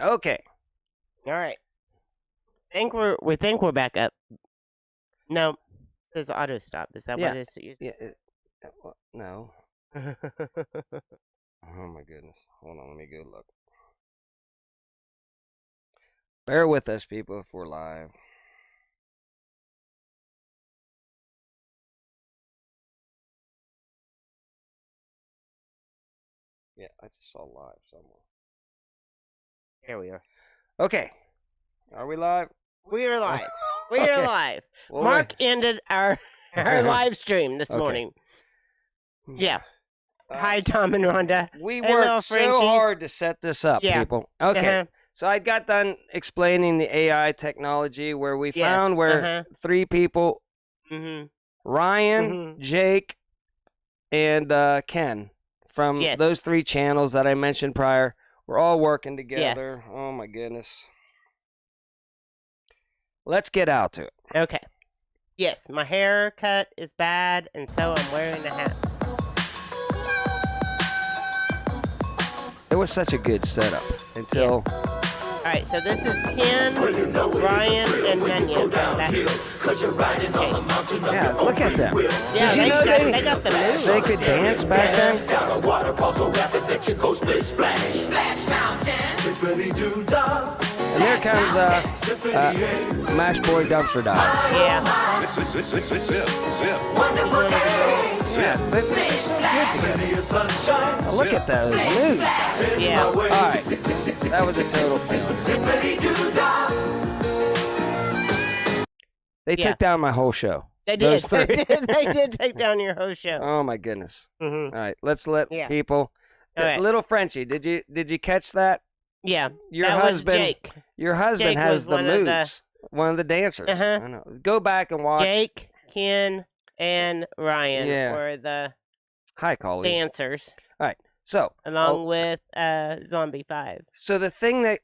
Okay. All right. We think we're back up. No, it says auto stop. Is that what it is? Yeah. No. Oh my goodness. Hold on. Let me go look. Bear with us, people, if we're live. Yeah, I just saw live somewhere. Here we are. Okay. Are we live? We are live. We are live. Well, Mark ended our live stream this morning. Yeah. Hi, Tom and Rhonda. We worked so hard to set this up, people. Okay. So I got done explaining the AI technology where we found where 3 people, Ryan, Jake, and Ken, from those 3 channels that I mentioned prior, we're all working together. Oh, my goodness. Let's get out to it. Okay. Yes, my haircut is bad, and so I'm wearing a hat. It was such a good setup until... All right, so this is Ken, Ryan, and Nanya. Yeah, look at them. Yeah, did you know they got the moves? They could dance back then? And there comes Mash Boy Dumpster Dive. Yeah. Oh, look at those moves, guys. Yeah. All right. That was a total fail. They took down my whole show. They did. They did take down your whole show. Oh my goodness. All right, let's let people. Little Frenchie, did you catch that? Yeah. Your that husband. Was Jake. Your husband Jake has the moves. One of the dancers. I know. Go back and watch. Jake, Ken, and Ryan were the dancers. All right. So along with Zombie 5. So the thing that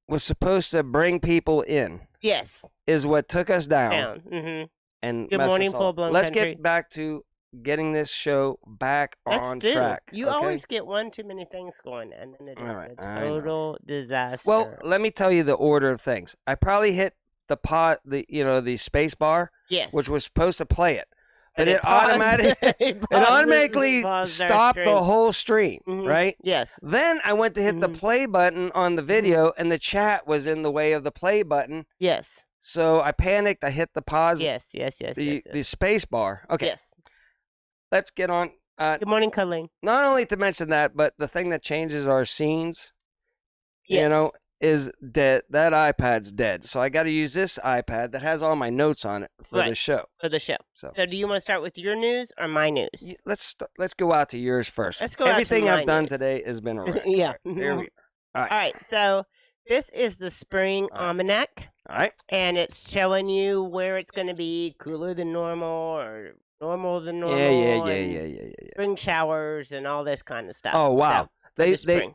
was supposed to bring people in, is what took us down. And Good morning, full blown. Let's get back to getting this show back on track. You always get one too many things going, and then it is a total disaster. Well, let me tell you the order of things. I probably hit the space bar, which was supposed to play it. But it automatically stopped the whole stream, right? Yes. Then I went to hit the play button on the video, and the chat was in the way of the play button. Yes. So I panicked. I hit the pause. Yes. The space bar. Okay. Yes. Let's get on. Good morning, Colleen. Not only to mention that, but the thing that changes our scenes, is dead. That iPad's dead. So I got to use this iPad that has all my notes on it for the show. For the show. So do you want to start with your news or my news? Let's go out to yours first. Let's go Everything out to I've done today has been a wreck. Yeah. Right, here we are. All right. So this is the spring almanac. All right. And it's showing you where it's going to be cooler than normal or normal than normal. Yeah. Spring showers and all this kind of stuff. Oh, wow. So,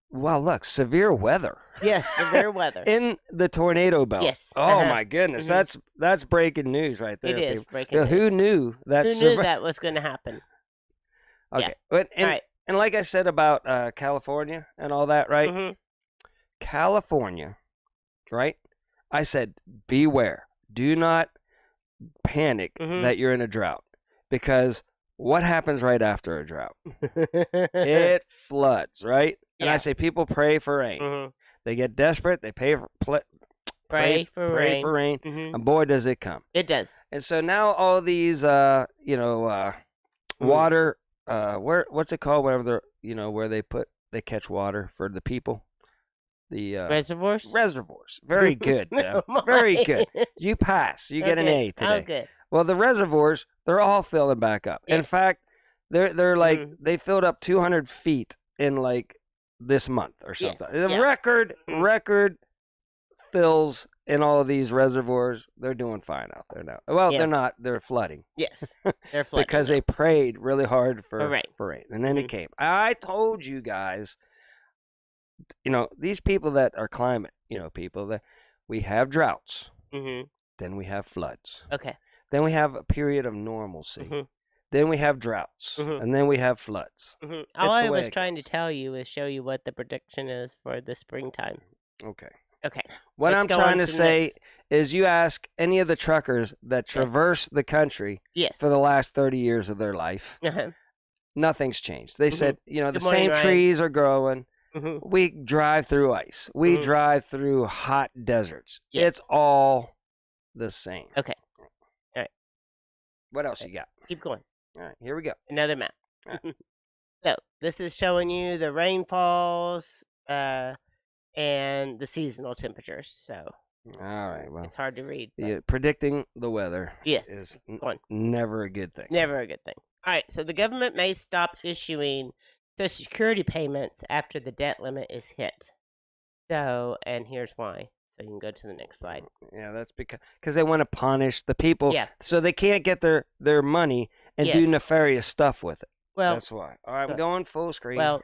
wow, look, severe weather. Yes, severe weather. In the tornado belt. Yes. Oh, my goodness. That's breaking news right there. It is people. breaking news. Who knew that? Who knew that was going to happen? Okay. Yeah. And like I said about California and all that, right? California, right? I said, beware. Do not panic that you're in a drought. Because what happens right after a drought? It floods, right? And I say people pray for rain. They get desperate. They pray for rain. And boy, does it come. It does. And so now all these, water, what's it called? Whatever where they catch water for the people. The reservoirs. Very good. Very good. You pass. You get an A today. Oh, good. Well, the reservoirs, they're all filling back up. In fact, they're like they filled up 200 feet in like this month or something. The record fills in all of these reservoirs. They're doing fine out there now. Well, they're not. They're flooding. Yes, they're flooding because they prayed really hard for rain, and then it came. I told you guys. These people that are climate, people that we have droughts. Then we have floods. Okay. Then we have a period of normalcy. Then we have droughts, and then we have floods. All I was trying to tell you is show you what the prediction is for the springtime. Okay. Okay. What I'm trying to say is you ask any of the truckers that traverse the country for the last 30 years of their life, nothing's changed. They said, the same trees are growing. We drive through ice. We drive through hot deserts. It's all the same. Okay. All right. What else you got? Keep going. All right, here we go. Another map. Right. So this is showing you the rainfalls and the seasonal temperatures. So all right, well, it's hard to read. Predicting the weather is never a good thing. Never a good thing. All right, so the government may stop issuing Social Security payments after the debt limit is hit. So, and here's why. So you can go to the next slide. Yeah, that's because they want to punish the people. Yeah. So they can't get their money and do nefarious stuff with it. Well, that's why. All right, I'm going full screen. Well,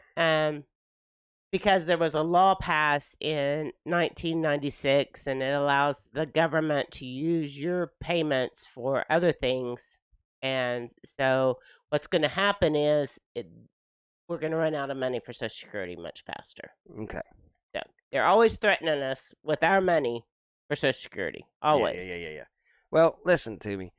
because there was a law passed in 1996, and it allows the government to use your payments for other things. And so what's going to happen is we're going to run out of money for Social Security much faster. Okay. So they're always threatening us with our money for Social Security. Always. Yeah. Well, listen to me.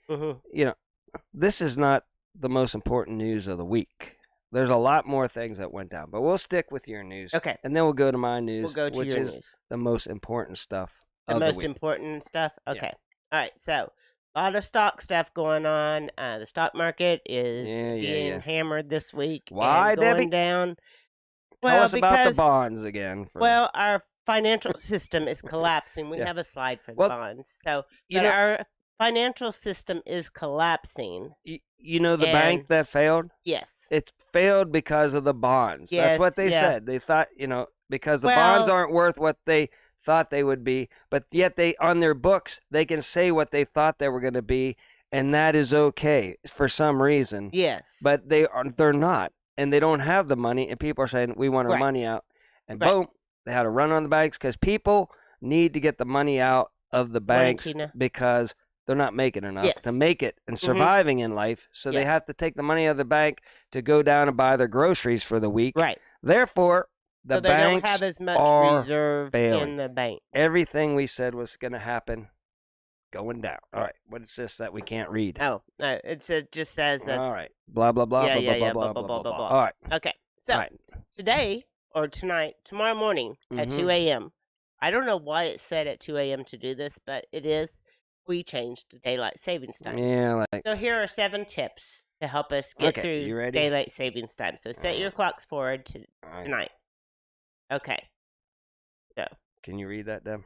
This is not the most important news of the week. There's a lot more things that went down, but we'll stick with your news. Okay. And then we'll go to my news, we'll go to which your is news. The most important stuff The of most the week. Important stuff? Okay. Yeah. All right, so a lot of stock stuff going on. The stock market is being hammered this week. Why, and going Debbie? Down. Tell us about the bonds again. Well, our financial system is collapsing. We have a slide for the bonds. So, our financial system is collapsing. You know the bank that failed? Yes. It's failed because of the bonds. Yes, that's what they said. They thought, because the bonds aren't worth what they thought they would be, but yet on their books, they can say what they thought they were going to be, and that is okay for some reason. Yes. But they're not, and they don't have the money, and people are saying, we want our money out. And boom, they had a run on the banks because people need to get the money out of the banks because they're not making enough to make it and surviving in life. So they have to take the money out of the bank to go down and buy their groceries for the week. Right. Therefore, the banks don't have as much reserve failing. In the bank. Everything we said was going to happen going down. All right. What is this that we can't read? Oh, no. It just says that. All right. Blah, blah, blah, blah, blah, blah, blah. All right. Okay. So today or tonight, tomorrow morning at 2 a.m., I don't know why it said at 2 a.m. to do this, but it is. We changed the daylight savings time. Yeah, so here are 7 tips to help us get through daylight savings time. So set your clocks forward to tonight. Okay. So can you read that, Deb?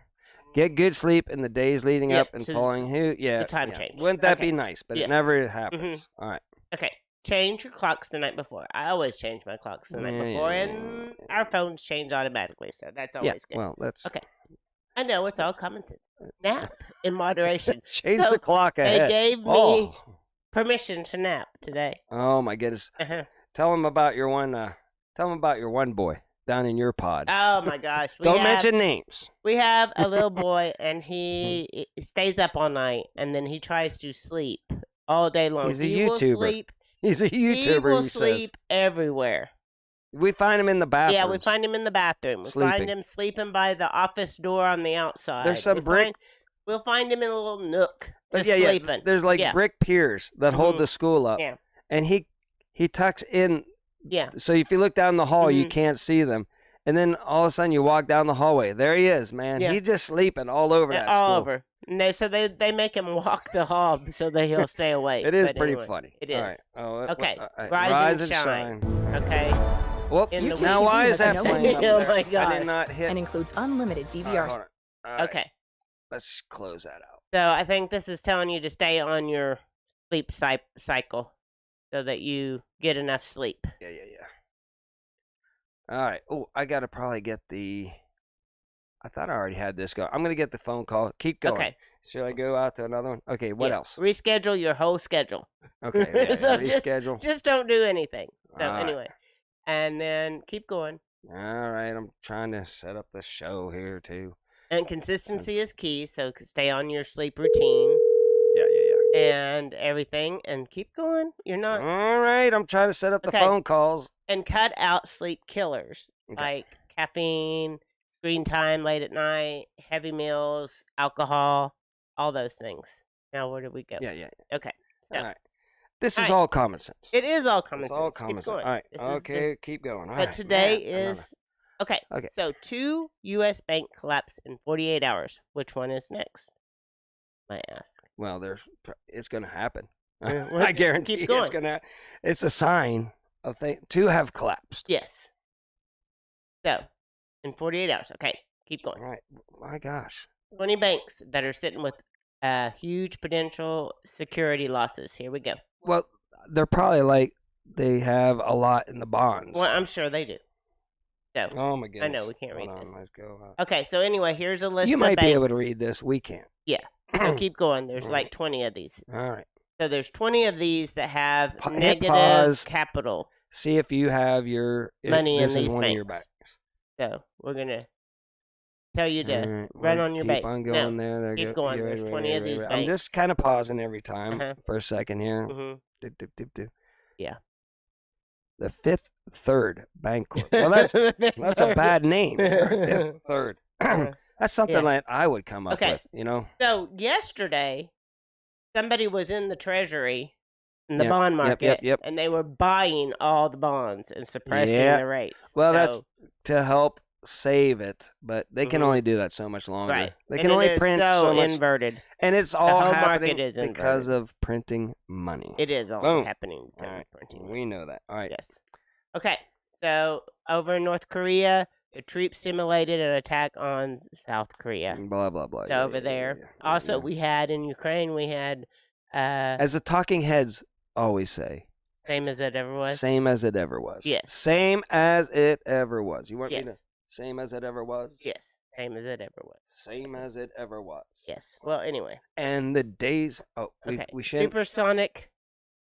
Get good sleep in the days leading up and following. The time change. Wouldn't that be nice? But it never happens. All right. Okay. Change your clocks the night before. I always change my clocks the night before, and our phones change automatically, so that's always good. Well, that's okay. I know, it's all common sense. Nap in moderation. Change the clock ahead. They gave me permission to nap today. Oh my goodness! Tell them about your one. Tell them about your one boy down in your pod. Oh my gosh! Don't mention names. We have a little boy, and he stays up all night, and then he tries to sleep all day long. He's a YouTuber. He's a YouTuber. He will sleep everywhere. We find him in the bathroom. Yeah, we find him in the bathroom. We find him sleeping by the office door on the outside. There's some We'll find him in a little nook just sleeping. Yeah. There's brick piers that hold the school up. Yeah. And he tucks in. Yeah. So if you look down the hall, you can't see them. And then all of a sudden you walk down the hallway. There he is, man. Yeah. He's just sleeping all over that school. All over. And they make him walk the hall so that he'll stay awake. It is pretty funny. It is. All right. Okay. Rise and shine. Okay. Whoop. Now why is that playing? Oh my gosh. I did not hit. And includes unlimited DVR. All right. Okay. Let's close that out. So I think this is telling you to stay on your sleep cycle so that you get enough sleep. Yeah. All right. Oh, I got to probably get I thought I already had this go. I'm going to get the phone call. Keep going. Okay. Should I go out to another one? Okay, what else? Reschedule your whole schedule. Okay, so reschedule. Just don't do anything. So anyway, and then keep going. All right, I'm trying to set up the show here too. And consistency is key, so stay on your sleep routine. Yeah. and everything. And keep going. You're not. All right, I'm trying to set up the phone calls. And cut out sleep killers like caffeine, screen time late at night, heavy meals, alcohol, all those things. Now, where did we go? Yeah. Okay. So, all right. This is all common sense. It is all common sense. It's all common sense. All right. Okay, keep going. All but right. today is... Okay. So 2 U.S. bank collapse in 48 hours. Which one is next? I ask. Well, it's going to happen. I guarantee it's going to. It's a sign of things. 2 have collapsed. Yes. So, in 48 hours. Okay, keep going. All right. My gosh. 20 banks that are sitting with huge potential security losses. Here we go. Well, they're probably like they have a lot in the bonds. Well, I'm sure they do. So, oh my goodness. I know we can't read this. Let's go. Okay, so anyway, here's a list you of might banks. be able to read this. We can't. Yeah. So keep going. There's like 20 of these. All right. So there's 20 of these that have negative capital. See if you have your money this in is these one banks. Of your banks. So we're gonna tell you to right, run on your bank. Keep on going there. Keep going. There's 20 of these banks. I'm just kind of pausing every time for a second here. Yeah. The Fifth Third Bancorp. Well, that's a bad name. Fifth Third. That's something like I would come up with, you know. So yesterday, somebody was in the Treasury, in the bond market, and they were buying all the bonds and suppressing the rates. Well, that's to help save it, but they can only do that so much longer. Right. They can only print so much. Inverted. And it's all happening is because of printing money. It is all happening because of printing money. We know that. All right. Yes. Okay. So over in North Korea, the troops simulated an attack on South Korea. Blah, blah, blah. So over there. Also, we had in Ukraine, we had... as the talking heads always say. Same as it ever was? Same as it ever was. Yes. Same as it ever was. You want me to... Same as it ever was? Yes. Same as it ever was. Same as it ever was. Yes. Well, anyway. And the days... Oh, we should... Supersonic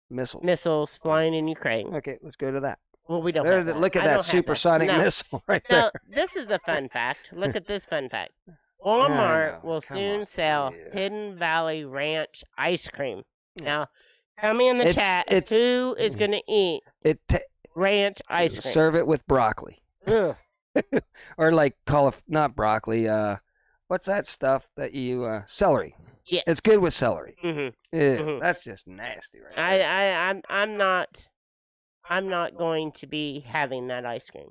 missiles flying in Ukraine. Okay, let's go to that. Well, we don't have that. Look at that supersonic missile right there. Now, this is the fun fact. Look at this fun fact. Walmart will soon sell Hidden Valley Ranch ice cream. Now, tell me in the chat who is going to eat ranch ice cream. Serve it with broccoli. Or like not broccoli. What's that stuff that you celery? Yes, it's good with celery. Mm-hmm. That's just nasty, right? there. I'm not going to be having that ice cream.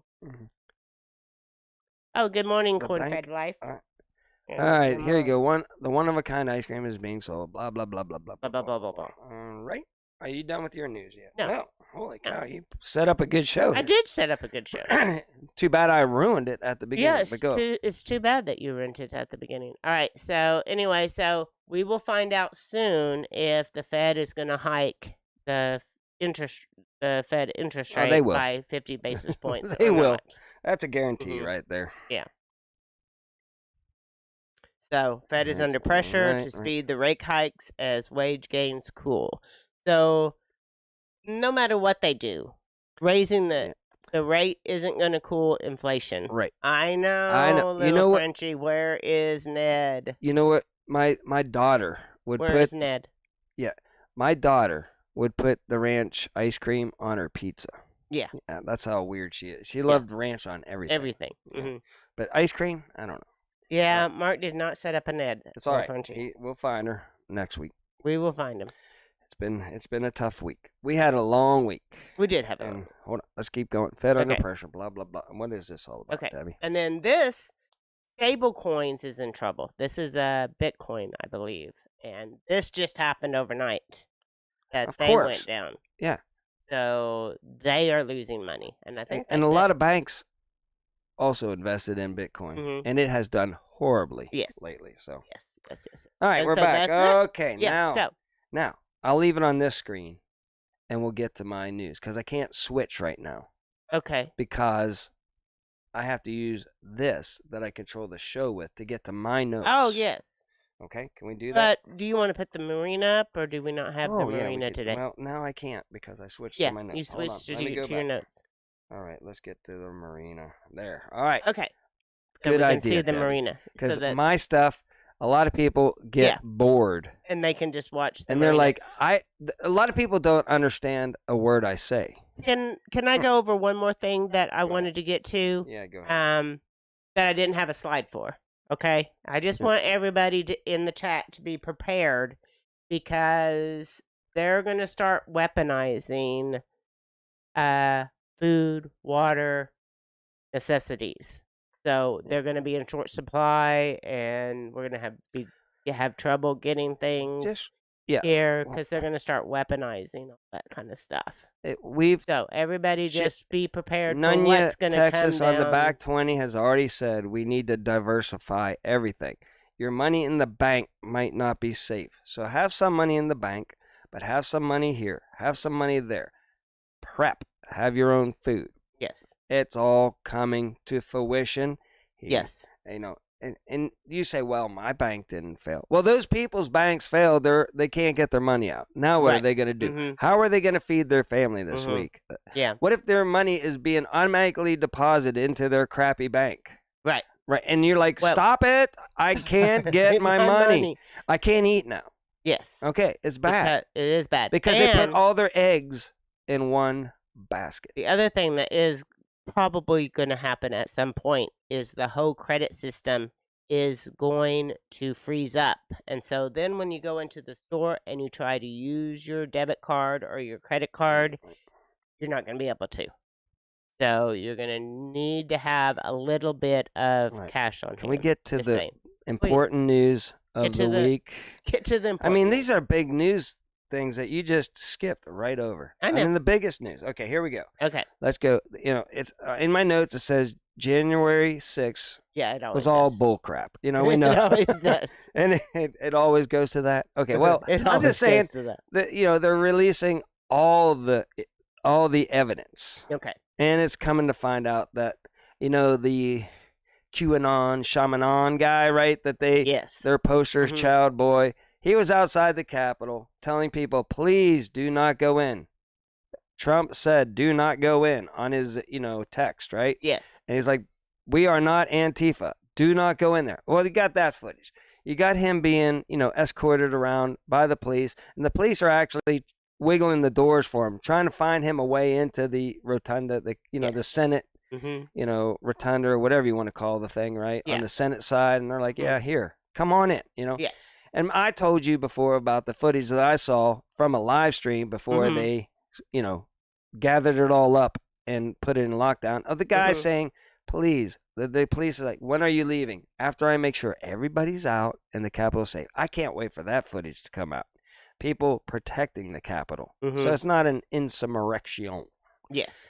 Oh, good morning, corn-fed life. All right, here you go. The one-of-a-kind ice cream is being sold. Blah blah blah blah blah blah blah blah blah blah. All right. Are you done with your news yet? No. Holy cow! You set up a good show. I did set up a good show. Too bad I ruined it at the beginning. Yeah, it's too bad that you ruined it at the beginning. All right. So anyway, we will find out soon if the Fed is going to hike the Fed interest rate by 50 basis points. They will. That's a guarantee right there. Yeah. So Fed is under pressure to speed the rate hikes as wage gains cool. So no matter what they do, raising the rate isn't going to cool inflation. Right. I know. You know what, Frenchie? Where is Ned? You know what? My daughter would Where is Ned? Yeah, my daughter would put the ranch ice cream on her pizza. Yeah. That's how weird she is. She loved ranch on everything. Everything. Mm-hmm. But ice cream, I don't know. Yeah, Mark did not set up a Ned. It's all right. We'll find her next week. We will find him. It's been a tough week. We had a long week. We did have Hold on. Let's keep going. Fed under pressure. Blah blah blah. What is this all about, Debbie? And then this stable coins is in trouble. This is a Bitcoin, I believe, and this just happened overnight. That they went down. Yeah. So they are losing money, and I think and a lot of banks also invested in Bitcoin, and it has done horribly lately. So yes. All right, we're back. Okay, now I'll leave it on this screen, and we'll get to my news because I can't switch right now. Okay. Because I have to use this that I control the show with to get to my notes. Oh yes. Okay, can we do that? But do you want to put the marina up, or do we not have the marina today? Well, now I can't because I switched to my notes. You switched to your notes. All right, let's get to the marina. There. All right. Okay. Good idea. See the marina. Because my stuff, a lot of people get bored. And they can just watch the And they're like, a lot of people don't understand a word I say. Can I go over one more thing that I wanted to get to? Yeah, go ahead. That I didn't have a slide for. Okay? I just want everybody in the chat to be prepared because they're going to start weaponizing food, water, necessities. So they're going to be in short supply, and we're going to have trouble getting things here because they're going to start weaponizing all that kind of stuff. So everybody just be prepared for what's going to come down. Texas on the back 20 has already said we need to diversify everything. Your money in the bank might not be safe. So have some money in the bank, but have some money here. Have some money there. Prep. Have your own food. Yes. It's all coming to fruition. Yes. You know, and you say, well, my bank didn't fail. Well, those people's banks failed. They can't get their money out. Now what are they going to do? Mm-hmm. How are they going to feed their family this week? Yeah. What if their money is being automatically deposited into their crappy bank? Right. Right. And you're like, stop it. I can't get my money. I can't eat now. Yes. Okay. It's bad. It is bad. Because they put all their eggs in one basket. The other thing that is probably going to happen at some point is the whole credit system is going to freeze up. And so then when you go into the store and you try to use your debit card or your credit card, you're not going to be able to. So you're going to need to have a little bit of cash on hand. Can we get to the important news of the week? Get to the important I mean, these are big news things that you just skipped right over. I know. mean, the biggest news. Okay, here we go. Okay. Let's go. You know, it's in my notes. It says January 6th it always was all does. It crap. You know, we know. It always does. And it always goes to that. Okay, well, I'm just saying that, you know, they're releasing all the evidence. Okay. And it's coming to find out that, you know, the QAnon, Shamanon guy, right? That their poster's child boy. He was outside the Capitol telling people, please do not go in. Trump said, do not go in on his, you know, text, right? Yes. And he's like, we are not Antifa. Do not go in there. Well, you got that footage. You got him being, you know, escorted around by the police. And the police are actually wiggling the doors for him, trying to find him a way into the rotunda, the Senate, you know, rotunda or whatever you want to call the thing, right? Yeah. On the Senate side. And they're like, yeah, here, come on in, you know? Yes. And I told you before about the footage that I saw from a live stream before they, you know, gathered it all up and put it in lockdown of the guy saying, please, the police are like, when are you leaving? After I make sure everybody's out and the Capitol safe. I can't wait for that footage to come out. People protecting the Capitol. So it's not an insurrection. Yes.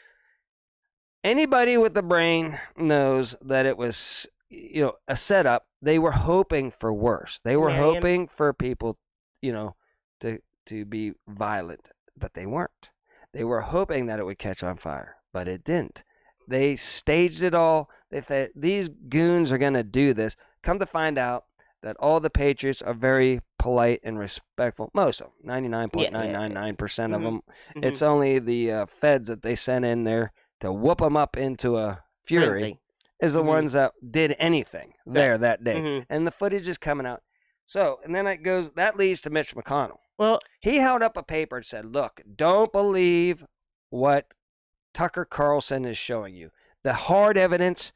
Anybody with the brain knows that it was, you know, a setup. They were hoping for worse. They were hoping for people, you know, to be violent, but they weren't. They were hoping that it would catch on fire, but it didn't. They staged it all. They thought these goons are going to do this. Come to find out that all the Patriots are very polite and respectful. Most of them, 99.999% of them. It's only the feds that they sent in there to whoop them up into a fury is the ones that did anything there that day. And the footage is coming out. So, and then that leads to Mitch McConnell. Well, he held up a paper and said, look, don't believe what Tucker Carlson is showing you. The hard evidence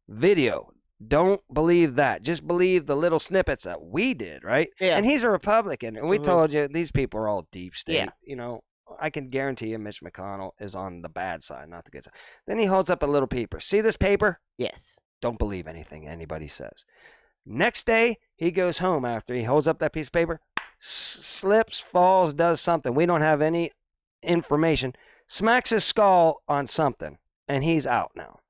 video, don't believe that. Just believe the little snippets that we did, right? Yeah. And he's a Republican. And we told you these people are all deep state. Yeah. You know, I can guarantee you Mitch McConnell is on the bad side, not the good side. Then he holds up a little paper. See this paper? Yes. Don't believe anything anybody says. Next day, he goes home after he holds up that piece of paper, slips, falls, does something. We don't have any information. Smacks his skull on something, and he's out now.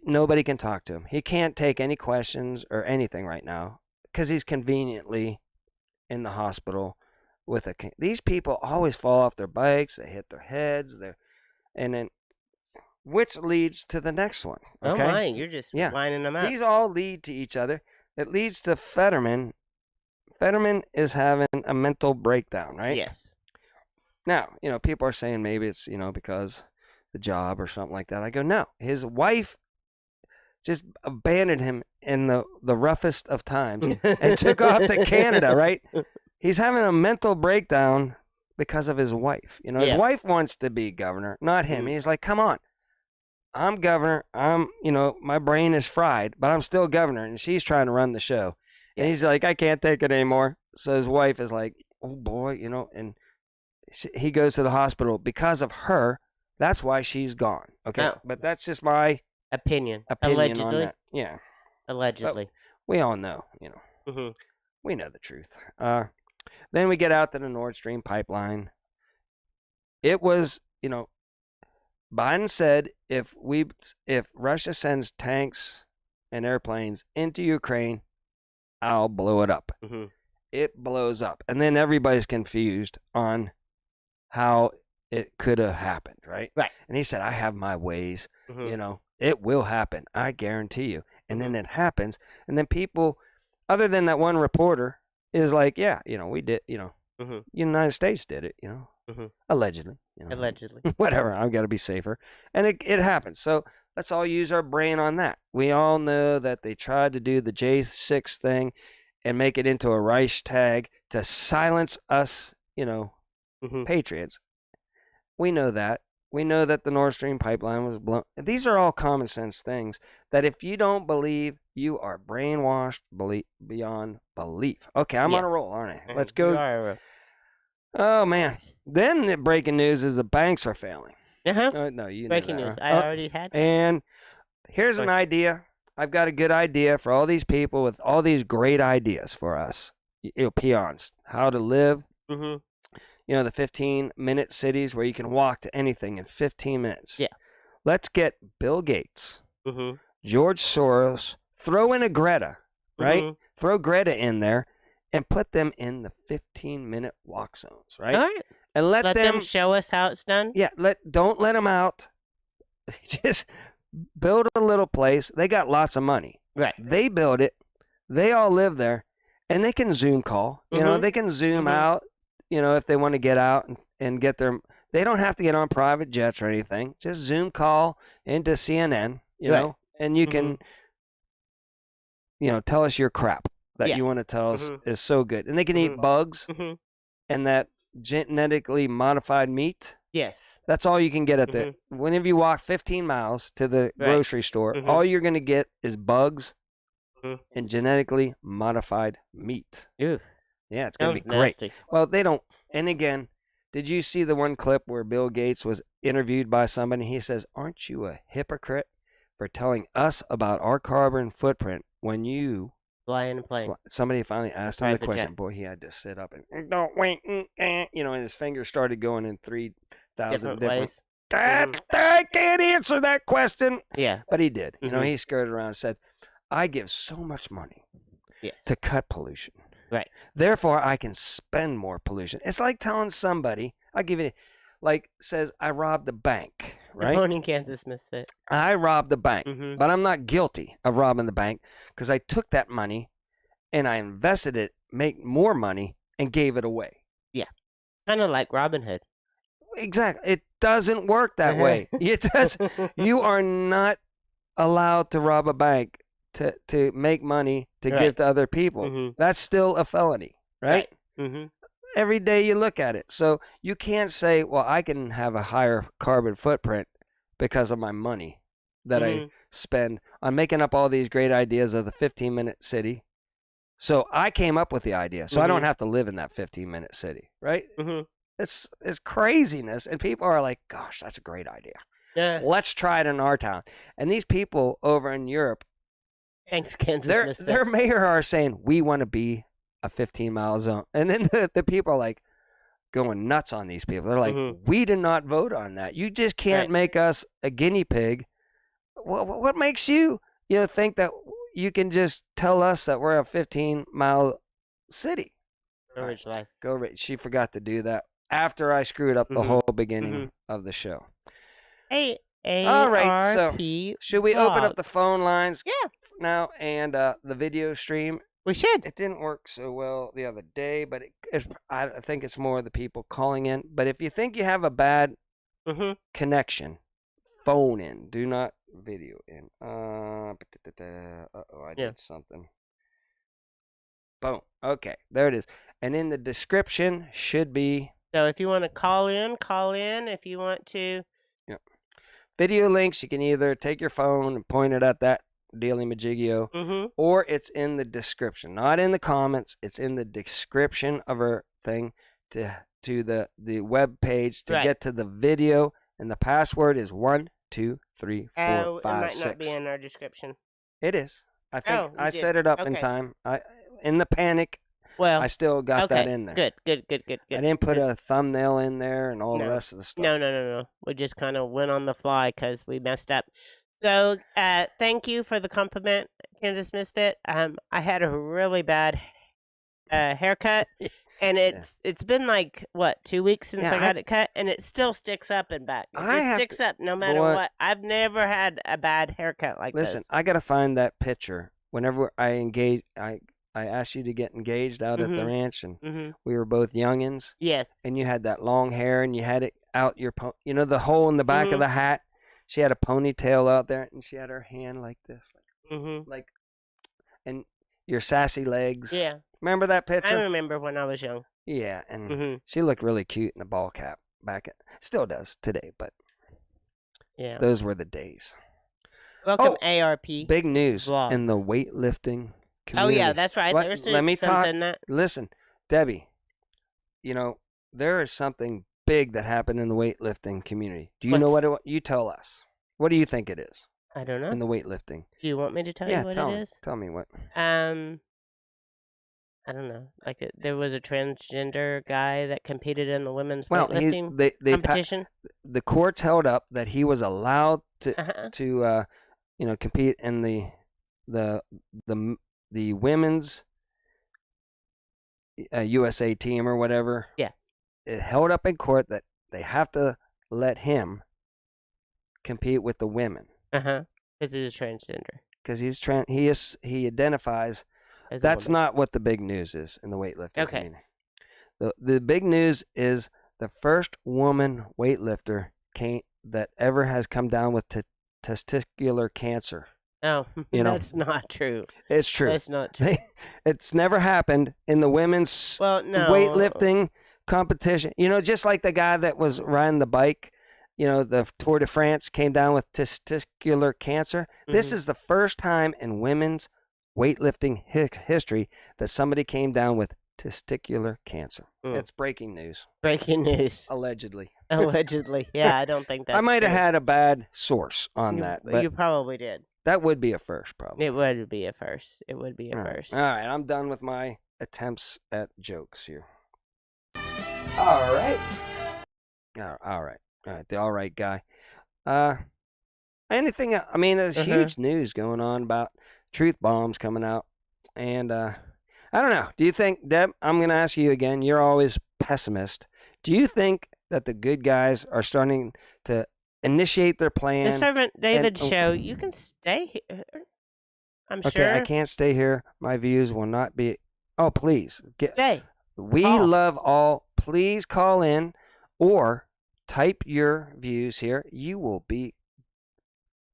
Nobody can talk to him. He can't take any questions or anything right now because he's conveniently in the hospital with these people always fall off their bikes, they hit their heads, and then which leads to the next one. Okay? Oh my, you're just lining them up. These all lead to each other. It leads to Fetterman. Fetterman is having a mental breakdown, right? Yes. Now, you know, people are saying maybe it's, you know, because the job or something like that. I go, no. His wife just abandoned him in the roughest of times and took off to Canada, right? He's having a mental breakdown because of his wife. You know, his wife wants to be governor, not him. He's like, come on. I'm governor. My brain is fried, but I'm still governor. And she's trying to run the show. And he's like, I can't take it anymore. So his wife is like, oh boy, and he goes to the hospital because of her. That's why she's gone. Okay. No. But that's just my opinion allegedly. On that. Yeah. Allegedly. But we all know, we know the truth. Then we get out to the Nord Stream pipeline. It was, Biden said if Russia sends tanks and airplanes into Ukraine, I'll blow it up. It blows up. And then everybody's confused on how it could have happened, right? Right. And he said, I have my ways. It will happen. I guarantee you. And then it happens. And then people, other than that one reporter, is like, yeah, we did, United States did it, allegedly. Allegedly. Whatever. I've got to be safer. And it happens. So let's all use our brain on that. We all know that they tried to do the J6 thing and make it into a Reichstag to silence us, patriots. We know that. We know that the Nord Stream pipeline was blown. These are all common sense things that if you don't believe, you are brainwashed beyond belief. Okay, I'm on a roll, aren't I? Let's go. Oh, man. Then the breaking news is the banks are failing. No, you breaking know that, news. I already had that. And here's an idea. I've got a good idea for all these people with all these great ideas for us. Peons. How to live. The 15-minute cities where you can walk to anything in 15 minutes. Yeah. Let's get Bill Gates, George Soros, throw in a Greta, right? Throw Greta in there and put them in the 15-minute walk zones, right? All right. And let them show us how it's done. Yeah, don't let them out. Just build a little place. They got lots of money. Right. They build it. They all live there, and they can Zoom call. They can Zoom out. If they want to get out and get their, they don't have to get on private jets or anything. Just Zoom call into CNN, know, and you can, tell us your crap that you want to tell us is so good. And they can eat bugs and that genetically modified meat. Yes. That's all you can get at the, whenever you walk 15 miles to the grocery store, all you're going to get is bugs and genetically modified meat. Ew. Yeah, it's going to be great. Nasty. Well, they don't. And again, did you see the one clip where Bill Gates was interviewed by somebody? He says, aren't you a hypocrite for telling us about our carbon footprint when you fly in a plane? Somebody finally asked him the question. Boy, he had to sit up and don't wait. And his fingers started going in 3,000 different ways. I can't answer that question. Yeah. But he did. He skirted around and said, I give so much money to cut pollution. Right. Therefore, I can spend more pollution. It's like telling somebody, I'll give you, says, I robbed a bank, right? Morning, Kansas Misfit. I robbed the bank, but I'm not guilty of robbing the bank because I took that money and I invested it, make more money, and gave it away. Yeah. Kind of like Robin Hood. Exactly. It doesn't work that way. You are not allowed to rob a bank to make money to give to other people. That's still a felony, right? Every day you look at it. So you can't say, well, I can have a higher carbon footprint because of my money that I spend on making up all these great ideas of the 15-minute city. So I came up with the idea. So I don't have to live in that 15-minute city, right? It's craziness. And people are like, gosh, that's a great idea. Yeah. Let's try it in our town. And these people over in Europe, thanks, Kansas. Their mayor are saying, we want to be a 15-mile zone. And then the people are like going nuts on these people. They're like, we did not vote on that. You just can't make us a guinea pig. What makes you think that you can just tell us that we're a 15-mile city? Go Rich Life. Go Rich. She forgot to do that after I screwed up the whole beginning of the show. Hey. All right, so should we open up the phone lines? Yeah. Now and the video stream. We should. It didn't work so well the other day, but I think it's more the people calling in. But if you think you have a bad connection, phone in. Do not video in. I did something. Boom. Okay, there it is. And in the description should be. So if you want to call in. If you want to. Yep. Video links, you can either take your phone and point it at that dealy majigio, or it's in the description. Not in the comments. It's in the description of our thing to the web page to get to the video. And the password is 1, 2, 3, 4, 5, 6. It might not be in our description. It is. I think I set it up in time. In the panic, I still got that in there. Good. I didn't put a thumbnail in there and all the rest of the stuff. No. We just kind of went on the fly because we messed up. So thank you for the compliment, Kansas Misfit. I had a really bad haircut. And it's been like, 2 weeks since I got it cut, and it still sticks up and back. It just sticks up no matter what. I've never had a bad haircut like this. Listen, I got to find that picture. Whenever I engage, I asked you to get engaged out at the ranch, and we were both youngins. Yes. And you had that long hair, and you had it out your, the hole in the back of the hat. She had a ponytail out there, and she had her hand like this, and your sassy legs. Yeah. Remember that picture? I remember when I was young. Yeah, and she looked really cute in a ball cap still does today, but those were the days. Welcome, ARP. Big news in the weightlifting community. Oh, yeah, that's right. Let me talk. Listen, Debbie, there is something big that happened in the weightlifting community. Do you know what you tell us? What do you think it is? I don't know. In the weightlifting. Do you want me to tell you what it is? Tell me what. I don't know. There was a transgender guy that competed in the women's weightlifting competition. The courts held up that he was allowed to compete in the women's USA team or whatever. Yeah. It held up in court that they have to let him compete with the women. Because he's a transgender. Because he identifies. That's not what the big news is in the weightlifting community. The big news is the first woman weightlifter that ever has come down with testicular cancer. Oh, that's not true. It's true. That's not true. It's never happened in the women's weightlifting competition. Just like the guy that was riding the bike, the Tour de France came down with testicular cancer. This is the first time in women's weightlifting history that somebody came down with testicular cancer. It's breaking news. Breaking news. Allegedly. Yeah, I don't think that's I might have had a bad source on that. But you probably did. That would be a first, probably. It would be a first. First. All right, I'm done with my attempts at jokes here. All right. The all right guy. Anything? I mean, there's huge news going on about truth bombs coming out, and I don't know. Do you think, Deb? I'm going to ask you again. You're always pessimist. Do you think that the good guys are starting to initiate their plan? The Servant David show. You can stay here. I'm sure. Okay, I can't stay here. My views will not be. Oh, please stay. We love all. Please call in or type your views here. You will be.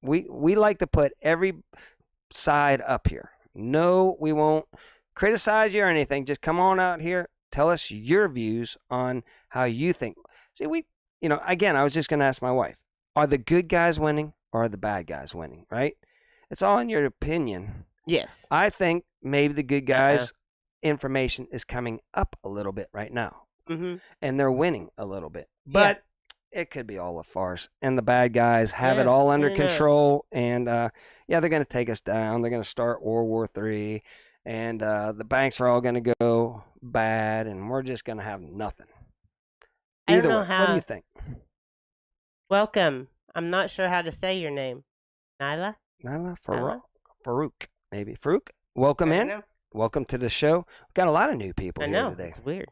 We like to put every side up here. No, we won't criticize you or anything. Just come on out here. Tell us your views on how you think. See, again, I was just going to ask my wife, are the good guys winning or are the bad guys winning, right? It's all in your opinion. Yes. I think maybe the good guys' information is coming up a little bit right now. And they're winning a little bit. But it could be all a farce. And the bad guys have it all under control. And, they're going to take us down. They're going to start World War III. And the banks are all going to go bad. And we're just going to have nothing. Either way, what do you think? Welcome. I'm not sure how to say your name. Nyla? Farouk, maybe. Farouk, welcome in. Welcome to the show. We've got a lot of new people here today. It's weird.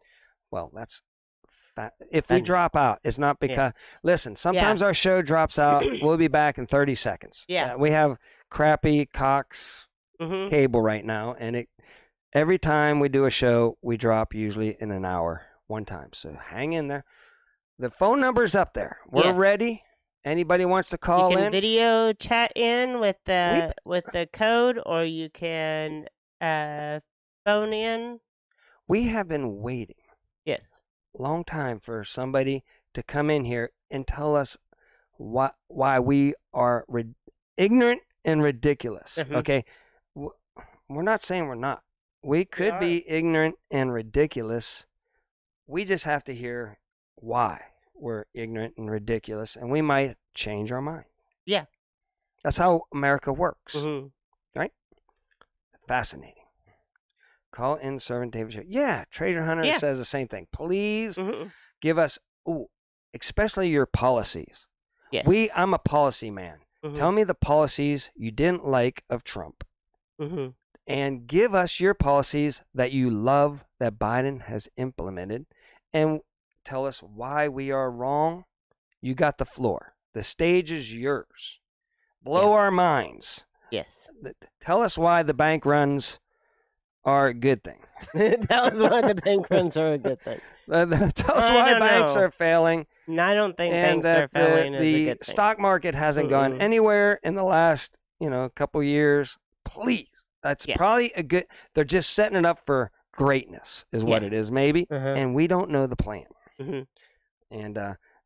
Well, that's if we drop out, it's not because listen, sometimes our show drops out. We'll be back in 30 seconds. Yeah. We have crappy Cox cable right now, and every time we do a show, we drop usually in an hour one time. So hang in there. The phone number's up there. We're ready. anybody wants to call in, you can video chat in with the code, or you can phone in. We have been waiting. Yes. Long time for somebody to come in here and tell us why we are ignorant and ridiculous. Mm-hmm. Okay, we're not saying we're not. We could be ignorant and ridiculous. We just have to hear why we're ignorant and ridiculous, and we might change our mind. Yeah, that's how America works. Mm-hmm. Right? Fascinating. Call in Servant David Show. Yeah, Treasure Hunter says the same thing. Please give us, especially your policies. Yes. I'm a policy man. Mm-hmm. Tell me the policies you didn't like of Trump. Mm-hmm. And give us your policies that you love that Biden has implemented. And tell us why we are wrong. You got the floor. The stage is yours. Blow our minds. Yes. Tell us why the bank runs are a good thing. Tell us why the bank runs are a good thing. Tell us why banks are failing. No, I don't think banks are failing. The stock market hasn't gone anywhere in the last, couple years. Please, that's probably a good. They're just setting it up for greatness, is what it is, maybe. And we don't know the plan. And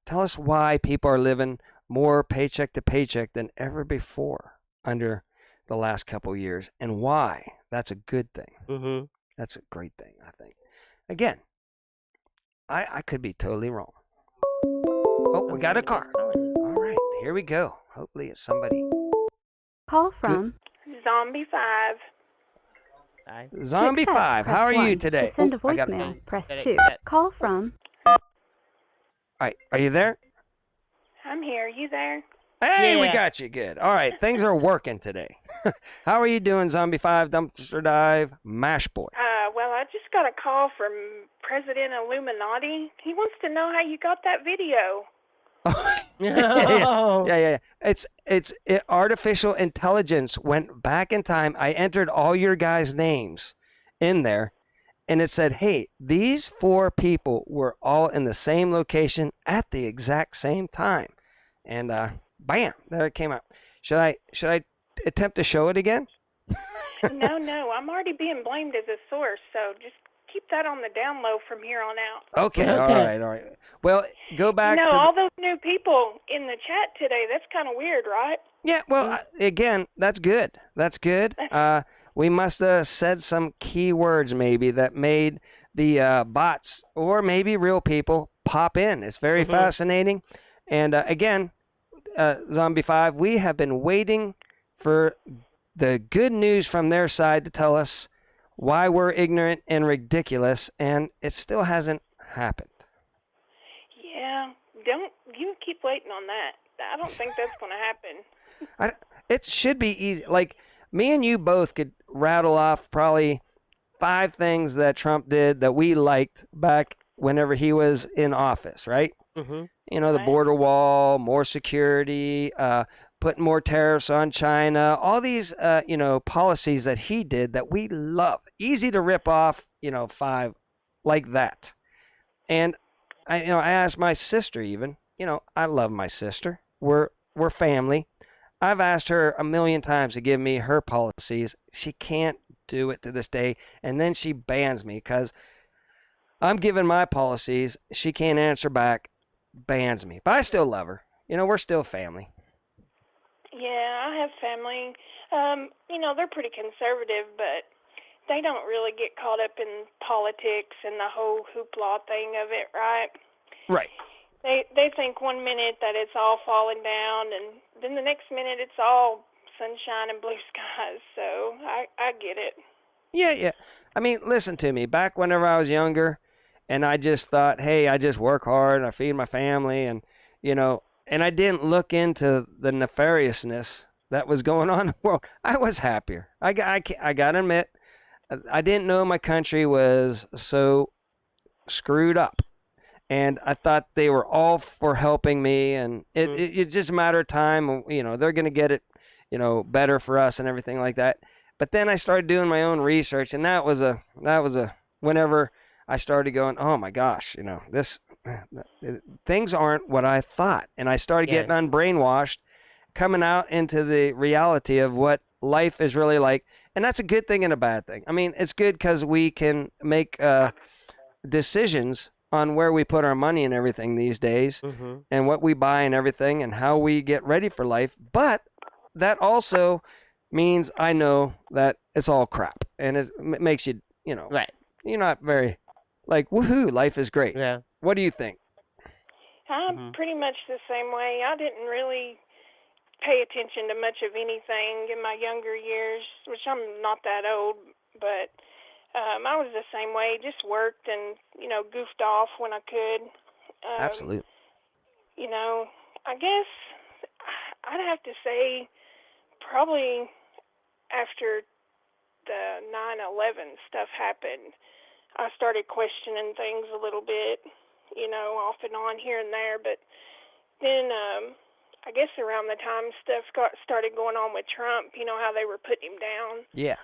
tell us why people are living more paycheck to paycheck than ever before under the last couple years, and why that's a good thing. That's a great thing, I think. Again, I could be totally wrong. Oh, we got a car. All right, here we go. Hopefully it's somebody. Call from Zombie 5. Zombie 5, how are you today? To send a voicemail, press 2. Call from. All right, are you there? I'm here. You there? Hey, we got you. Good. All right, things are working today. How are you doing, Zombie 5, Dumpster Dive, Mash Boy? Well, I just got a call from President Illuminati. He wants to know how you got that video. Yeah. It's artificial intelligence went back in time. I entered all your guys' names in there, and it said, "Hey, these 4 people were all in the same location at the exact same time," and bam, there it came out. Should I attempt to show it again? No, I'm already being blamed as a source, so just keep that on the down low from here on out. Okay. All right. Well, go back to all those new people in the chat today, that's kind of weird, right? Yeah, well, again, that's good. We must have said some key words maybe that made the bots or maybe real people pop in. It's very fascinating. And again, Zombie 5, we have been waiting for the good news from their side to tell us why we're ignorant and ridiculous, and it still hasn't happened. Yeah, you keep waiting on that. I don't think that's going to happen. It should be easy. Like, me and you both could rattle off probably 5 things that Trump did that we liked back whenever he was in office, right? The border wall, more security, putting more tariffs on China, all these, policies that he did that we love. Easy to rip off, 5 like that. And I asked my sister even, I love my sister. We're family. I've asked her a million times to give me her policies. She can't do it to this day. And then she bans me because I'm giving my policies. She can't answer back, bans me. But I still love her. We're still family. Yeah, I have family. They're pretty conservative, but they don't really get caught up in politics and the whole hoopla thing of it, right? Right. They think one minute that it's all falling down, and then the next minute it's all sunshine and blue skies. So I get it. Yeah. I mean, listen to me. Back whenever I was younger, and I just thought, hey, I just work hard and I feed my family, and and I didn't look into the nefariousness that was going on in the world. I was happier. I got to admit, I didn't know my country was so screwed up. And I thought they were all for helping me. And it's just a matter of time. They're going to get it, better for us and everything like that. But then I started doing my own research. And that was whenever I started going, oh my gosh, things aren't what I thought. And I started getting unbrainwashed, coming out into the reality of what life is really like. And that's a good thing and a bad thing. I mean, it's good because we can make decisions on where we put our money and everything these days, and what we buy and everything, and how we get ready for life. But that also means I know that it's all crap, and it makes you, right. You're not very like, woohoo, life is great. Yeah. What do you think? I'm pretty much the same way. I didn't really pay attention to much of anything in my younger years, which I'm not that old, but I was the same way. Just worked and, goofed off when I could. Absolutely. I guess I'd have to say probably after the 9/11 stuff happened, I started questioning things a little bit, off and on here and there. But then I guess around the time stuff started going on with Trump, how they were putting him down. Yeah.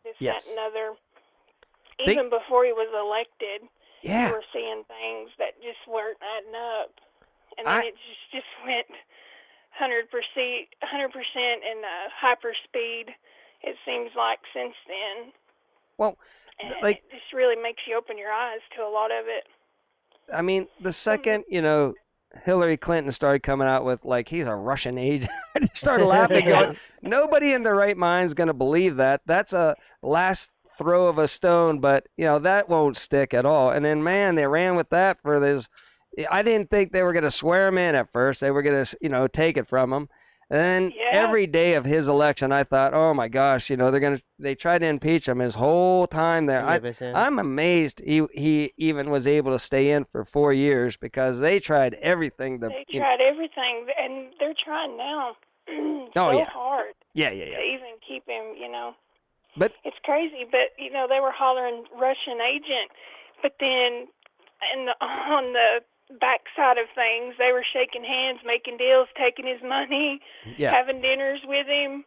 This, Yes. that, and other. Even before he was elected, Yeah. you were seeing things that just weren't adding up. And then it just went 100% in hyper speed, it seems like, since then. Well, and it just really makes you open your eyes to a lot of it. I mean, the second, Hillary Clinton started coming out with, he's a Russian agent, I just started laughing, going, nobody in their right mind is going to believe that. That's a last throw of a stone, but, that won't stick at all. And then, man, they ran with that for this. I didn't think they were going to swear him in at first. They were going to, take it from him. And then every day of his election, I thought, oh my gosh, they tried to impeach him his whole time there. I'm amazed he even was able to stay in for 4 years, because they tried everything. They tried everything, and they're trying now hard. Yeah. To even keep him, But it's crazy. But they were hollering Russian agent, but then on the backside of things, they were shaking hands, making deals, taking his money, having dinners with him.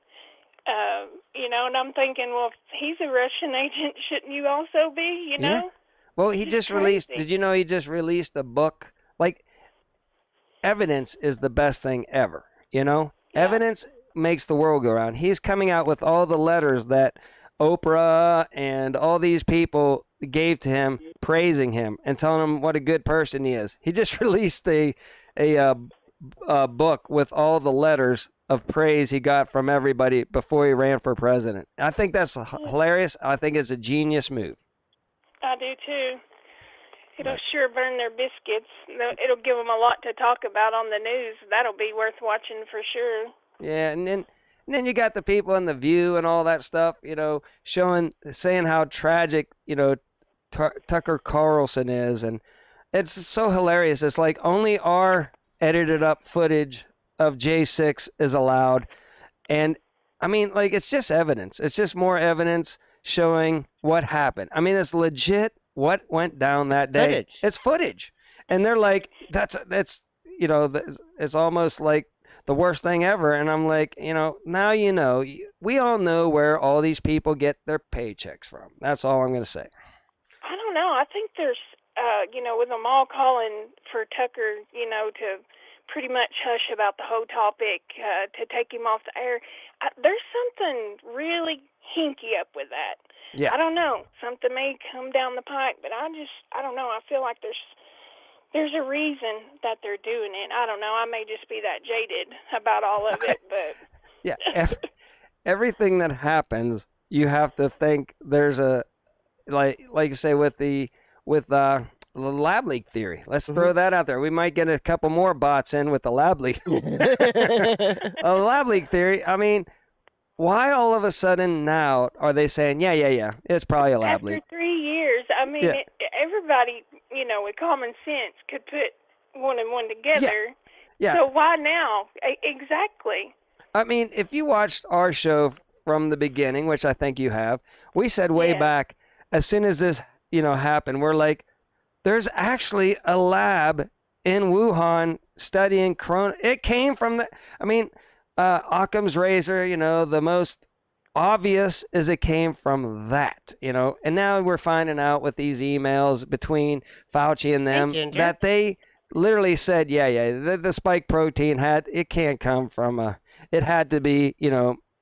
And I'm thinking, well, if he's a Russian agent, shouldn't you also be? Yeah. Well, he just released. Did you know he just released a book? Evidence is the best thing ever. Evidence makes the world go round. He's coming out with all the letters that Oprah and all these people gave to him, praising him and telling him what a good person he is. He just released a book with all the letters of praise he got from everybody before he ran for president. I think that's hilarious. I think it's a genius move. I do too. It'll sure burn their biscuits. It'll give them a lot to talk about on the news. That'll be worth watching for sure. Yeah, and then you got the people in The View and all that stuff, saying how tragic, Tucker Carlson is. And it's so hilarious. It's like only our edited up footage of J6 is allowed. And I mean, it's just evidence. It's just more evidence showing what happened. I mean, it's legit what went down that day. Footage. It's footage. And they're like, that's it's almost like the worst thing ever. And I'm like, now we all know where all these people get their paychecks from. That's all I'm going to say. I don't know. I think there's, with them all calling for Tucker, to pretty much hush about the whole topic, to take him off the air. There's something really hinky up with that. Yeah. I don't know. Something may come down the pike, but I don't know. I feel like there's a reason that they're doing it. I don't know. I may just be that jaded about all of it, but yeah, everything that happens, you have to think there's a like you say with the lab leak theory. Let's throw that out there. We might get a couple more bots in with the lab leak. A lab leak theory. I mean, why all of a sudden now are they saying, yeah, it's probably a lab leak? After 3 years, I mean, everybody, with common sense could put one and one together. Yeah. So why now? Exactly. I mean, if you watched our show from the beginning, which I think you have, we said way back, as soon as this, happened, we're like, there's actually a lab in Wuhan studying corona. It came from Occam's razor, the most obvious as it came from that, and now we're finding out with these emails between Fauci and them that they literally said, the spike protein it can't come from it had to be,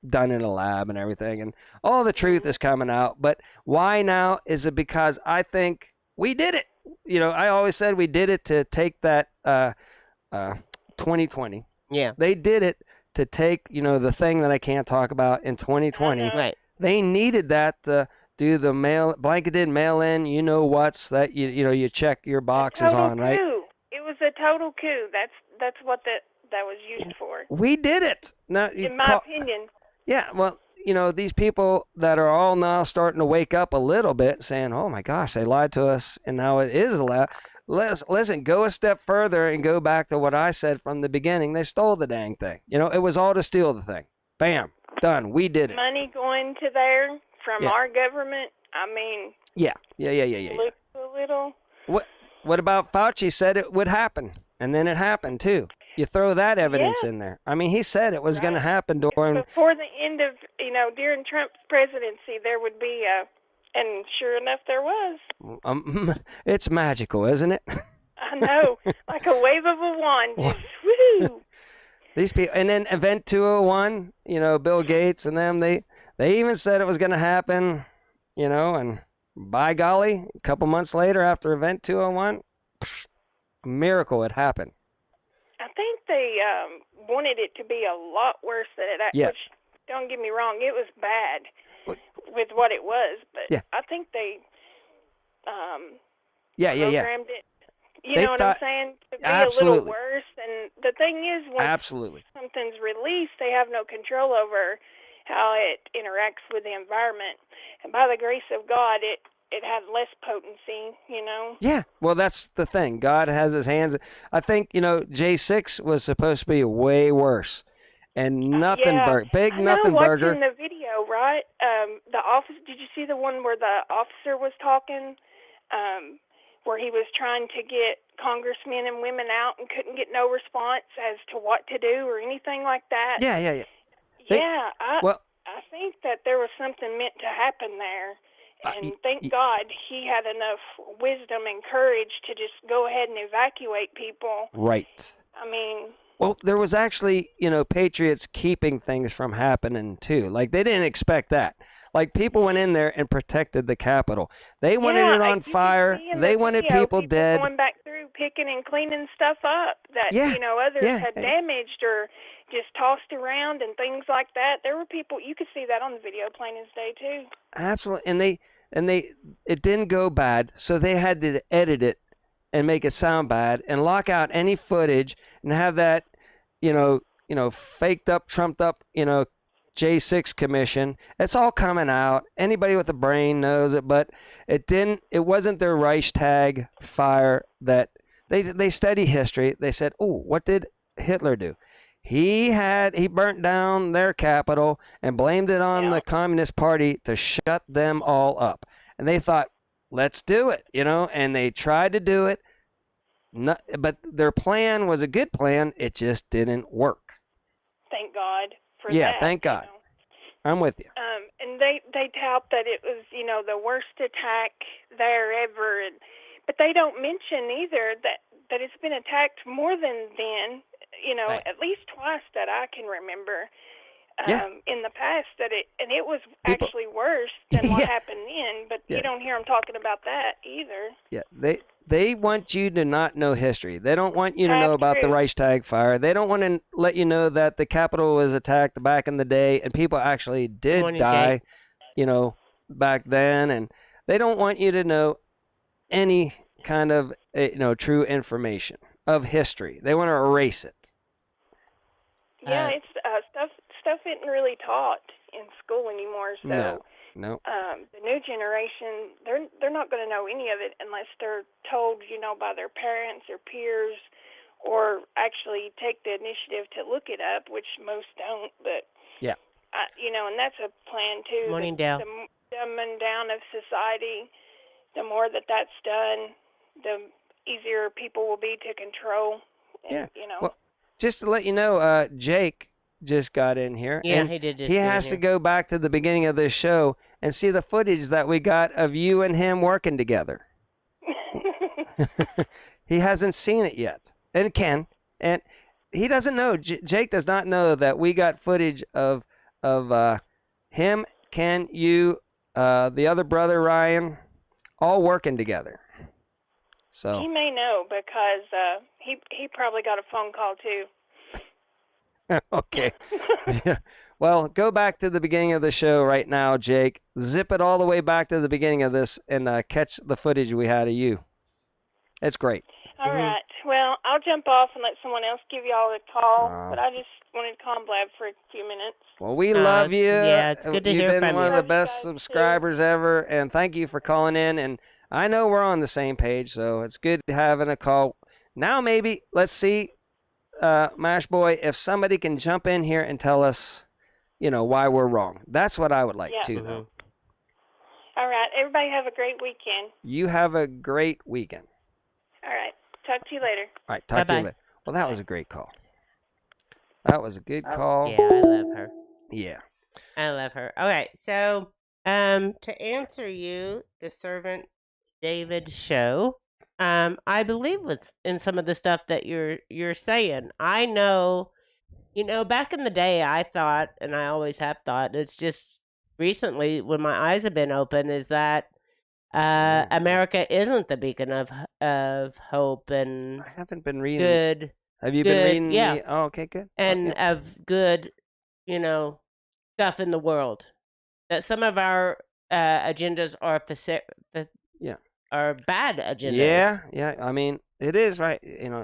done in a lab and everything, and all the truth is coming out. But why now? Is it because I think we did it? I always said we did it to take that 2020. Yeah. They did it to take, the thing that I can't talk about in 2020. Right. They needed that to do the blanketed mail-in, that you check your boxes on, right? Coup. It was a total coup. That's what that was used for. We did it. Now, in my opinion. Yeah, well, these people that are all now starting to wake up a little bit, saying, "Oh my gosh, they lied to us, and now it is allowed." Listen, go a step further and go back to what I said from the beginning. They stole the dang thing. It was all to steal the thing. Bam, done. We did it. Money going to there from our government. I mean. Yeah. Looks a little. What about Fauci said it would happen, and then it happened too. You throw that evidence in there. I mean, he said it was going to happen during. Before the end of, during Trump's presidency, there would be and sure enough, there was. It's magical, isn't it? I know, like a wave of a wand. Just, woo! These people, and then Event 201, Bill Gates and them, they even said it was going to happen, and by golly, a couple months later after Event 201, a miracle had happened. I think they wanted it to be a lot worse than it actually. Which, don't get me wrong, it was bad. With what it was, but I think they programmed it. You know what I'm saying? To be a little worse. And the thing is, when something's released, they have no control over how it interacts with the environment. And by the grace of God, it had less potency, Yeah, well, that's the thing. God has his hands. I think, J6 was supposed to be way worse. And nothing big nothing burger. Watching the video, right? The office. Did you see the one where the officer was talking, where he was trying to get congressmen and women out and couldn't get no response as to what to do or anything like that? Yeah. I think that there was something meant to happen there, and thank God he had enough wisdom and courage to just go ahead and evacuate people. Right. I mean. Well, there was actually, Patriots keeping things from happening, too. Like, they didn't expect that. Like, people went in there and protected the Capitol. They wanted it on fire. They wanted people dead. Going back through, picking and cleaning stuff up that, others had damaged or just tossed around and things like that. There were people, you could see that on the video plain as day, too. Absolutely. And it didn't go bad, so they had to edit it and make it sound bad and lock out any footage and have that, faked up, trumped up, J6 commission. It's all coming out. Anybody with a brain knows it, but it wasn't their Reichstag fire that they study history. They said, "Oh, what did Hitler do? He burnt down their capital and blamed it on the Communist Party to shut them all up." And they thought, "Let's do it," and they tried to do it. But their plan was a good plan. It just didn't work. Thank God for that. Yeah, thank God. I'm with you. And they tout that it was, the worst attack there ever. But they don't mention either that it's been attacked more than then, at least twice that I can remember. In the past it was actually worse than what happened then, but you don't hear them talking about that either. Yeah, they want you to not know history. They don't want you to know about the Reichstag fire. They don't want to let you know that the Capitol was attacked back in the day and people actually did die, back then, and they don't want you to know any kind of true information of history. They want to erase it. Yeah, it's stuff isn't really taught in school anymore. So no. The new generation, they're not going to know any of it unless they're told, by their parents or peers, or actually take the initiative to look it up, which most don't. But and that's a plan too. Morning, Dale. The dumbing down of society. The more that's done, the easier people will be to control. And, Well, just to let you know, Jake just got in here. Yeah, and he did just he get in has to here. go back to the beginning of this show and see the footage that we got of you and him working together. He hasn't seen it yet. And Ken, and he doesn't know. Jake does not know that we got footage of him, Ken, you, the other brother Ryan, all working together. So he may know because he probably got a phone call too. Okay. Yeah. Well, go back to the beginning of the show right now, Jake. Zip it all the way back to the beginning of this and catch the footage we had of you. It's great. All right. Well, I'll jump off and let someone else give y'all a call, but I just wanted to call and blab for a few minutes. Well, we love you. Yeah, it's good to hear from you. You've been one of the best subscribers ever, and thank you for calling in. And I know we're on the same page, so it's good having a call. Now maybe, let's see, Mash Boy, if somebody can jump in here and tell us, why we're wrong. That's what I would like to know. All right. Everybody have a great weekend. You have a great weekend. All right. Talk to you later. All right. Talk to you later. Well, that was a great call. That was a good call. Yeah, I love her. Yeah. I love her. Okay, so to answer you, the Servant David show, I believe in some of the stuff that you're saying. I know, back in the day, I thought, and I always have thought, it's just recently when my eyes have been open, is that America isn't the beacon of hope and I haven't been reading. Good. Have you been reading? Yeah. Oh, okay, good. And of good, stuff in the world. That some of our agendas are are bad agendas. Yeah. I mean, it is right.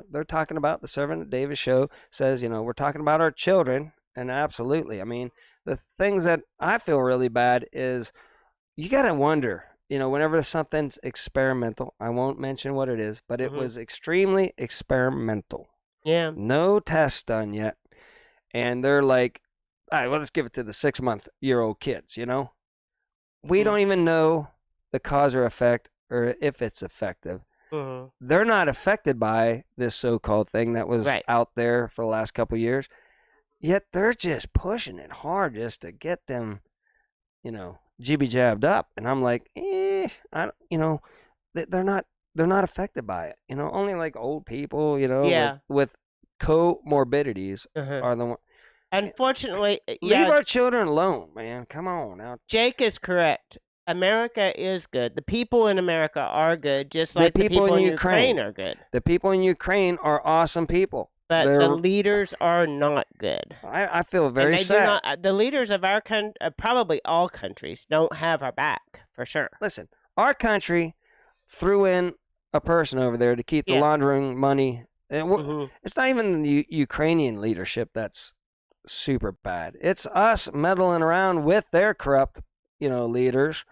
They're talking about the Servant David show says, we're talking about our children, and absolutely. I mean, the things that I feel really bad is you got to wonder. Whenever something's experimental, I won't mention what it is, but it was extremely experimental. Yeah. No tests done yet. And they're like, all right, well, let's give it to the 6-month-old kids, We don't even know the cause or effect or if it's effective. They're not affected by this so-called thing that was out there for the last couple of years. Yet they're just pushing it hard just to get them, jibby jabbed up, and I'm like, they're not affected by it. Only like old people, with comorbidities are the one. Unfortunately, leave our children alone, man. Come on now. Jake is correct. America is good. The people in America are good, just like the people in Ukraine are good. The people in Ukraine are awesome people. But the leaders are not good. I feel very sad. The leaders of our country, probably all countries, don't have our back, for sure. Listen, our country threw in a person over there to keep the laundering money. It's not even the Ukrainian leadership that's super bad. It's us meddling around with their corrupt, leaders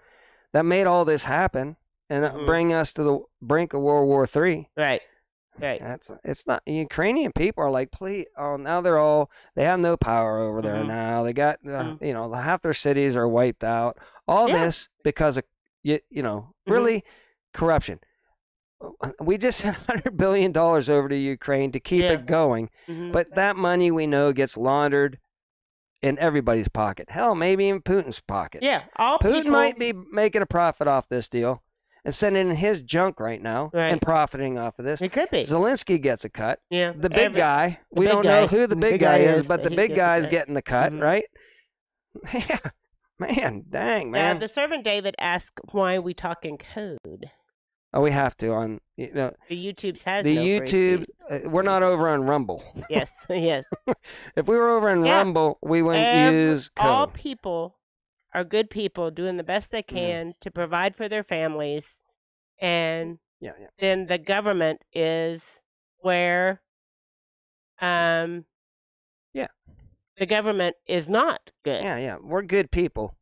that made all this happen and bring us to the brink of World War III. Right. It's not. Ukrainian people are like, please. Oh, now they have no power over there now. They got, half their cities are wiped out. All this because of, really corruption. We just sent $100 billion over to Ukraine to keep it going. But that money we know gets laundered in everybody's pocket. Hell, maybe in Putin's pocket. Yeah. Putin might be making a profit off this deal and sending in his junk right now and profiting off of this. It could be. Zelensky gets a cut. Yeah. The big guy. We don't know who the big guy is, but the big guy's getting the cut, right? Yeah. Man, dang, man. The Servant David asked why we talk in code. Oh, we have to on the YouTube's has the no YouTube. We're not over on Rumble. Yes. If we were over on Rumble, we wouldn't use code. All people are good people doing the best they can to provide for their families, and then the government is where, the government is not good. Yeah, we're good people.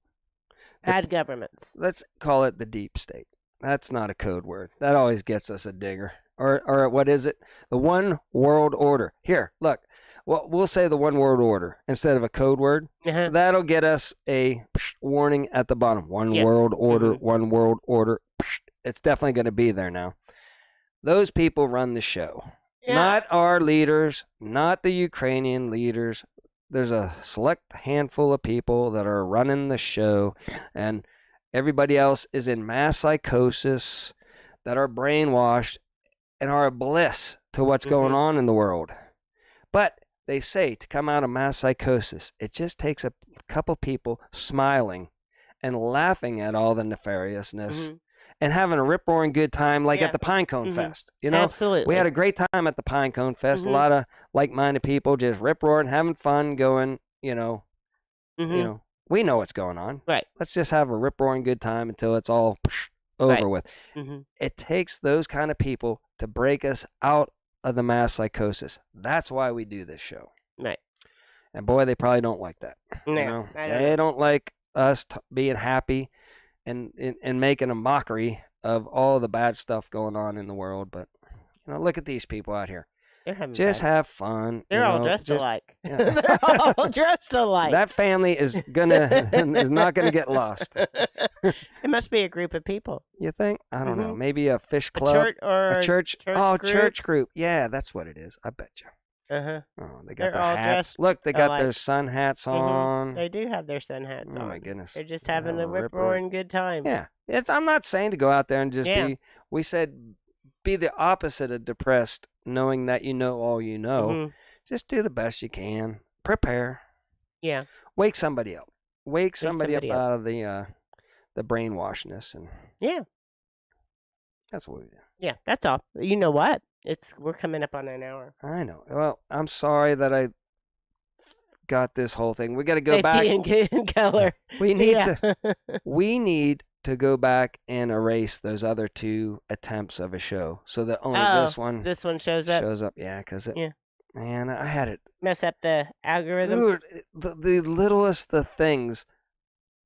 Bad governments. Let's call it the deep state. That's not a code word. That always gets us a dinger. Or what is it? The one world order. Here, look. Well, we'll say the one world order instead of a code word. That'll get us a warning at the bottom. One world order, one world order. It's definitely going to be there now. Those people run the show. Not our leaders, not the Ukrainian leaders. there's a select handful of people that are running the show, and everybody else is in mass psychosis, that are brainwashed and are a bliss to what's going on in the world. But they say to come out of mass psychosis, it just takes a couple people smiling and laughing at all the nefariousness and having a rip-roaring good time, like at the Pinecone Fest. You know, absolutely. We had a great time at the Pinecone Fest. A lot of like-minded people just rip-roaring, having fun, going, you know, we know what's going on. Right. Let's just have a rip-roaring good time until it's all over with. It takes those kind of people to break us out of the mass psychosis. That's why we do this show. Right. And boy, they probably don't like that. No, you know? they don't like us being happy and making a mockery of all the bad stuff going on in the world. But, you know, look at these people out here. They're having just fun. Have fun. They're all dressed alike. Yeah. They're all dressed alike. That family is not gonna get lost. It must be a group of people. You think? I don't know. Maybe a fish club, a church group? Church group. Yeah, that's what it is. I bet you. Oh, they got They're their all hats. dressed Look, they got alike. their sun hats on. They do have their sun hats on. Oh my goodness. They're just having a rip-roaring good time. Yeah. I'm not saying to go out there and just be. We said be the opposite of depressed, knowing that you know all you know. Just do the best you can. Prepare. Yeah. Wake somebody up. Wake somebody up out of the brainwashness, and that's what we do. Yeah, that's all. You know what? We're coming up on an hour. I know. Well, I'm sorry that I got this whole thing. We got to go back. And color. We need to go back and erase those other two attempts of a show, so that only this one shows up. Yeah, because man, I had it mess up the algorithm. Dude, the littlest the things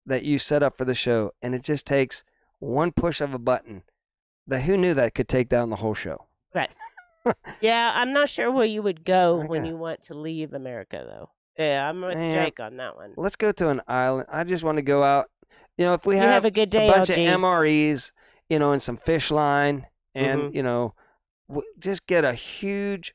that you set up for the show, and it just takes one push of a button. Who knew that could take down the whole show? Right. Yeah, I'm not sure where you would go when you want to leave America, though. Yeah, I'm with Jake on that one. Let's go to an island. I just want to go out. You know, if we have a good day, bunch LG. of MREs, you know, and some fish line, and you know, just get a huge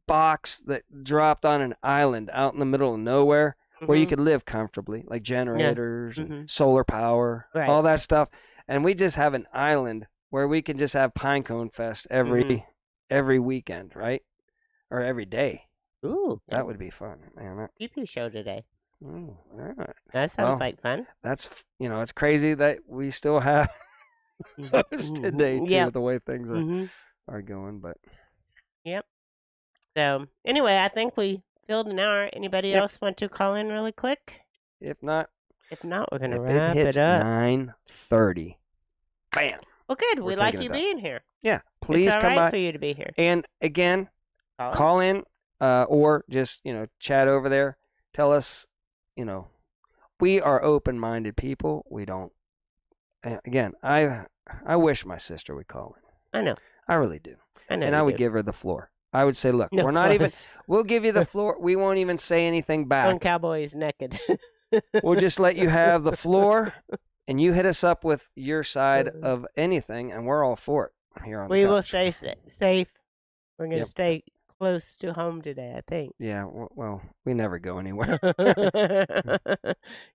box that dropped on an island out in the middle of nowhere where you could live comfortably, like generators, and solar power, all that stuff. And we just have an island where we can just have Pinecone Fest every weekend, right? Or every day. Ooh, that would be fun, man. PP show today. Ooh, all right. That sounds like fun. That's, you know, it's crazy that we still have those today too, the way things are going. But so anyway, I think we filled an hour. Anybody else want to call in really quick? If not, we're gonna wrap it up. 9:30. Bam. Well, good. We like you being here. Yeah, please come by. For you to be here. And again, call in or just chat over there. Tell us, we are open-minded people. We don't. Again, I wish my sister would call in. I know. I really do. I know. And I would give her the floor. I would say, look, we're not even. We'll give you the floor. We won't even say anything back. One cowboy is naked. We'll just let you have the floor, and you hit us up with your side of anything, and we're all for it here on the couch. We will stay safe. We're going to stay close to home today, I think. Yeah, well, we never go anywhere.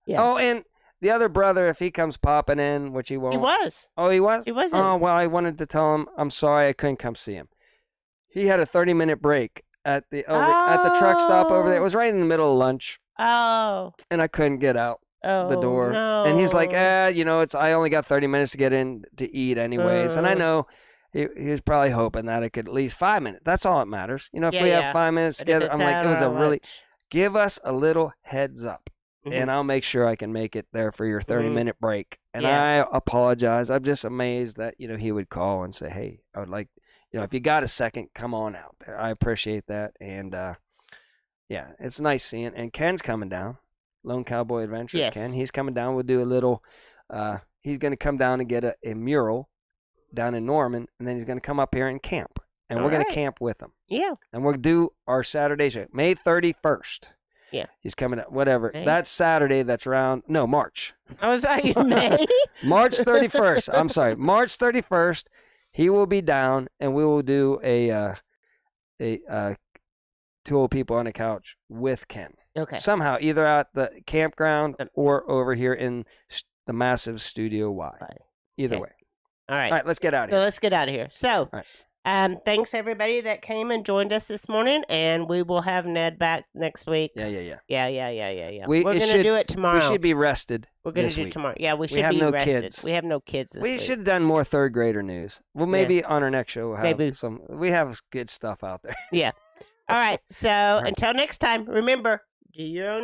Yeah. Oh, and the other brother, if he comes popping in, which he won't. He was. Oh, he was? He wasn't. Oh, well, I wanted to tell him I'm sorry I couldn't come see him. He had a 30-minute break at the truck stop over there. It was right in the middle of lunch. Oh. And I couldn't get out the door. No. And he's like, I only got 30 minutes to get in to eat anyways. And I know he was probably hoping that I could at least 5 minutes. That's all that matters. If we have 5 minutes together, I'm like, it was give us a little heads up. And I'll make sure I can make it there for your 30-minute break. And I apologize. I'm just amazed that, he would call and say, hey, I would like, if you got a second, come on out there. I appreciate that. And, it's nice seeing. And Ken's coming down. Lone Cowboy Adventure. Yes. Ken, he's coming down. We'll do a little, he's going to come down and get a mural down in Norman. And then he's going to come up here and camp. And we're going to camp with him. Yeah. And we'll do our Saturday show. May 31st. Yeah. He's coming up, whatever. May? That's Saturday. That's March. I was like, May? March 31st. I'm sorry. March 31st. He will be down, and we will do a Two Old People on a Couch with Ken. Okay. Somehow, either at the campground or over here in the massive Studio Y. Either way. All right. All right, let's get out of So here. let's get out of here. So, thanks everybody that came and joined us this morning, and we will have Ned back next week. Yeah. Yeah. We're going to do it tomorrow. We should be rested. We're going to do it tomorrow. Yeah, we should be no rested. Kids. We have no kids this week. We should have done more third grader news. Well, maybe on our next show we'll have some. We have good stuff out there. Yeah. All right. So until next time, remember, do your own